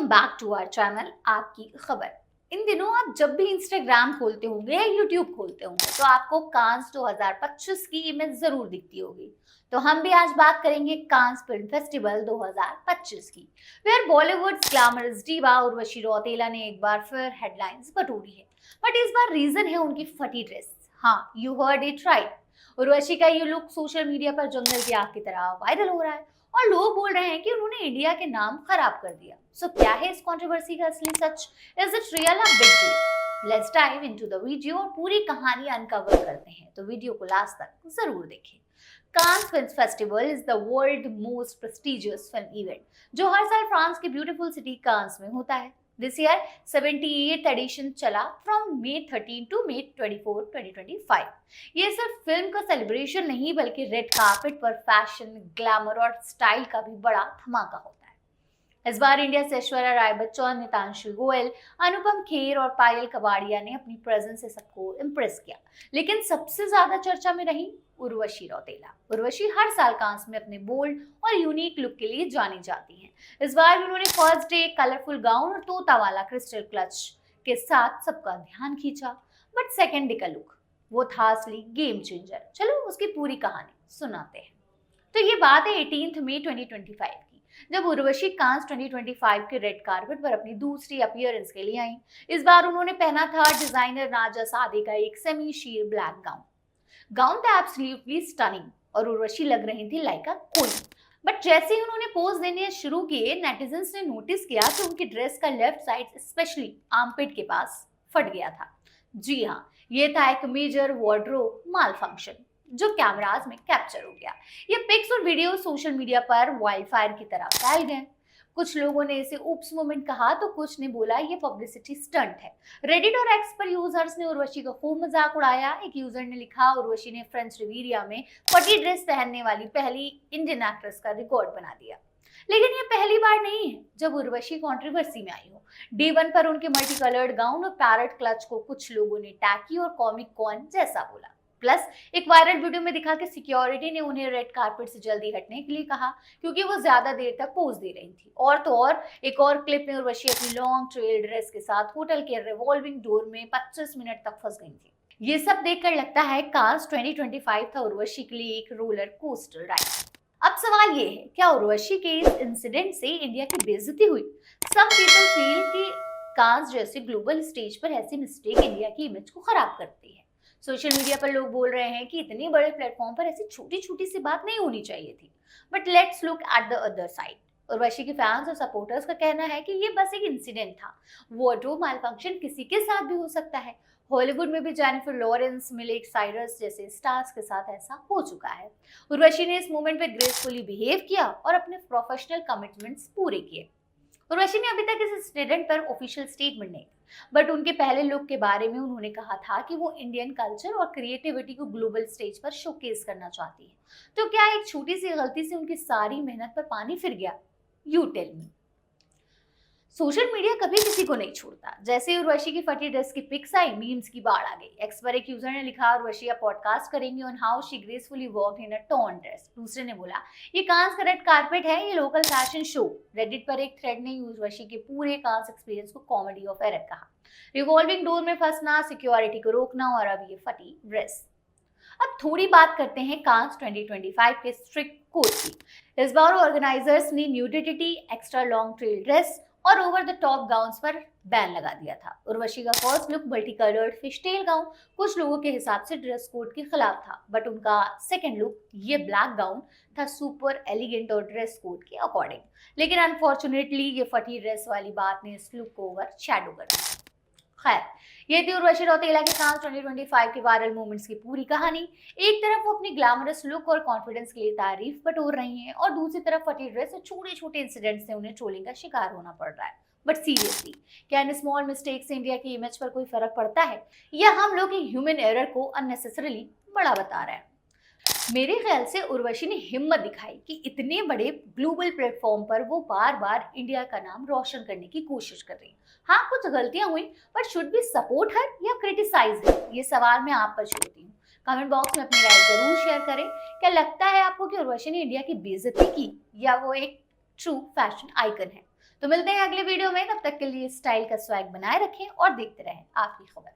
Back to our channel आपकी खबर। इन दिनों आप जब भी इंस्टाग्राम खोलते होंगे या यूट्यूब खोलते होंगे तो आपको कांस 2025 की इमेज जरूर दिखती होगी। तो हम भी आज बात करेंगे कांस फिल्म फेस्टिवल 2025 की। फिर बॉलीवुड ग्लैमरस डीवा उर्वशी रौतेला ने एक बार फिर हेडलाइंस बटोरी है। बट इस बार रीजन है उनकी फटी ड्रेस। हाँ, you heard it right. Urvashi का ये लुक सोशल मीडिया पर जंगल की आग की तरह वायरल हो रहा है और लोग बोल रहे हैं कि उन्होंने इंडिया के नाम खराब कर दिया। सो क्या है इस कंट्रोवर्सी का असली सच? Is it real a big deal? Let's dive into the video और पूरी कहानी अनकवर करते हैं, तो वीडियो को लास्ट तक जरूर देखें। Cannes film festival is the world most prestigious film event जो हर साल फ्रांस की ब्यूटीफुल सिटी कांस में होता है। दिस ईयर 78th एडिशन चला फ्रॉम May 13 टू May 24, 2025। ये सिर्फ फिल्म का सेलिब्रेशन नहीं बल्कि रेड कार्पेट पर फैशन, ग्लैमर और स्टाइल का भी बड़ा धमाका होता है। इस बार इंडिया से ऐश्वर्या राय बच्चन, नितांशु गोयल, अनुपम खेर और पायल कबाड़िया ने अपनी प्रेजेंस से सबको इम्प्रेस किया। लेकिन सबसे ज्यादा चर्चा में रही उर्वशी रौतेला। उर्वशी हर साल कांस में अपने बोल्ड और यूनिक लुक के लिए जानी जाती हैं। इस बार भी उन्होंने फर्स्ट डे कलरफुल गाउन और तोता वाला क्रिस्टल क्लच के साथ सबका ध्यान खींचा। बट सेकेंड डे का लुक वो था असली गेम चेंजर। चलो उसकी पूरी कहानी सुनाते हैं। तो ये बात है 18 मई 2025 की, जब उर्वशी कांस 2025 के रेड कार्पेट पर अपनी दूसरी अपीयरेंस के लिए आई। इस बार उन्होंने पहना था डिजाइनर नाजा सादे का एक सेमी शीर ब्लैक गाउन। गाउन था एब्सोल्युटली स्टनिंग और उर्वशी लग रही थी लाइक अ क्वीन। बट जैसे ही उन्होंने पोज देने शुरू किए, नेटिजन्स ने नोटिस किया कि उनकी ड्रेस का लेफ्ट साइड स्पेशली आर्मपिट के पास फट गया था। जी हाँ, ये था एक मेजर वार्डरोब माल फंक्शन जो कैमराज में कैप्चर हो गया। ये पिक्स और वीडियो सोशल मीडिया पर वाइल्ड फायर की तरह फैल गए। कुछ लोगों ने इसे ऊप्स मोमेंट कहा तो कुछ ने बोला ये पब्लिसिटी स्टंट है। रेडिट और एक्स पर यूजर्स ने उर्वशी का खूब मजाक उड़ाया। एक यूजर ने लिखा, उर्वशी ने फ्रेंच रिवीरिया में फटी ड्रेस पहनने वाली पहली इंडियन एक्ट्रेस का रिकॉर्ड बना दिया। लेकिन ये पहली बार नहीं है जब उर्वशी कंट्रोवर्सी में आई हो। D1 पर उनके मल्टी कलर्ड गाउन और पैरेट क्लच को कुछ लोगों ने टैकी और कॉमिक कॉन जैसा बोला। प्लस एक वायरल वीडियो में दिखा कि सिक्योरिटी ने उन्हें रेड कार्पेट से जल्दी हटने के लिए कहा क्योंकि वो ज्यादा देर तक पोज दे रही थी। और तो और एक और क्लिप में उर्वशी अपनी लॉन्ग ट्रेल ड्रेस के साथ होटल के रिवॉल्विंग डोर में 25 मिनट तक फंस गई थी। ये सब देखकर लगता है कांस 2025 था उर्वशी के लिए एक रोलर कोस्टर राइड। अब सवाल ये है, क्या उर्वशी के इस इंसिडेंट से इंडिया की बेइज्जती हुई? सम पीपल फील कि कांस जैसे ग्लोबल स्टेज पर ऐसी मिस्टेक इंडिया की इमेज को खराब करती है। सोशल मीडिया पर लोग बोल रहे हैं कि इतनी बड़े प्लेटफॉर्म पर ऐसी छोटी छोटी सी बात नहीं होनी चाहिए थी। But let's look at the other side. Urvashi के फैंस और सपोर्टर्स का कहना है कि ये बस एक इंसिडेंट था। वार्डरोब मालफंक्शन किसी के साथ भी हो सकता है। हॉलीवुड में भी जेनिफर लॉरेंस, मिलेक साइरस जैसे स्टार्स के साथ ऐसा हो चुका है। उर्वशी ने इस मोमेंट पे ग्रेसफुली बिहेव किया और अपने प्रोफेशनल कमिटमेंट्स पूरे किए। उर्वशी ने अभी तक इस इंसिडेंट पर ऑफिशियल स्टेटमेंट नहीं, बट उनके पहले लुक के बारे में उन्होंने कहा था कि वो इंडियन कल्चर और क्रिएटिविटी को ग्लोबल स्टेज पर शोकेस करना चाहती है। तो क्या एक छोटी सी गलती से उनकी सारी मेहनत पर पानी फिर गया? You tell me. Social media कभी किसी को नहीं छोड़ता। जैसे ही उर्वशी की फटी ड्रेस की पिक्स आई, मीम्स की बाढ़ आ गई। एक्स पर एक यूजर ने लिखा, उर्वशी अब पॉडकास्ट करेंगी on how she gracefully walked in a torn dress. दूसरे ने बोला, ये कांस का रेड कारपेट है, ये लोकल फैशन शो। रेडिट पर एक थ्रेड ने उर्वशी के पूरे कांस एक्सपीरियंस को कॉमेडी ऑफ एरर कहा। रिवॉल्विंग डोर में फंसना, सिक्योरिटी को रोकना और अब ये फटी ड्रेस। अब थोड़ी बात करते हैं कांस 2025 के स्ट्रिक्ट कोड की। इस बार ऑर्गेनाइजर्स ने nudity, extra long trail dress और ओवर द टॉप गाउन्स पर बैन लगा दिया था। उर्वशी का first look multi coloured fishtail gown कुछ लोगों के हिसाब से ड्रेस कोड के खिलाफ था, बट उनका सेकंड लुक, ये ब्लैक गाउन, था सुपर एलिगेंट और ड्रेस कोड के अकॉर्डिंग। लेकिन अनफॉर्चुनेटली ये फटी ड्रेस वाली बात ने इस लुक को ओवर शैडो कर दिया। खैर, ये थी उर्वशी रौतेला के कांस 2025 के वायरल मोमेंट्स की पूरी कहानी। एक तरफ वो अपनी ग्लैमरस लुक और कॉन्फिडेंस के लिए तारीफ बटोर रही हैं और दूसरी तरफ फटी ड्रेस और छोटे छोटे इंसिडेंट से उन्हें ट्रोलिंग का शिकार होना पड़ रहा है। बट सीरियसली, क्या इन स्मॉल मिस्टेक से इंडिया की इमेज पर कोई फर्क पड़ता है या हम लोग ह्यूमन एरर को अननेसेसरली बड़ा बता रहे हैं? मेरे ख्याल से उर्वशी ने हिम्मत दिखाई कि इतने बड़े ग्लोबल प्लेटफॉर्म पर वो बार बार इंडिया का नाम रोशन करने की कोशिश कर रही है। हाँ, कुछ गलतियां हुई, बट शुड बी सपोर्ट हर या क्रिटिसाइज हर? ये सवाल मैं आप पर छोड़ती हूँ। कमेंट बॉक्स में अपनी राय जरूर शेयर करें। क्या लगता है आपको कि उर्वशी ने इंडिया की बेइज्जती की या वो एक ट्रू फैशन आइकन है? तो मिलते हैं अगले वीडियो में, तब तक के लिए स्टाइल का स्वैग बनाए रखें और देखते रहें आपकी खबर।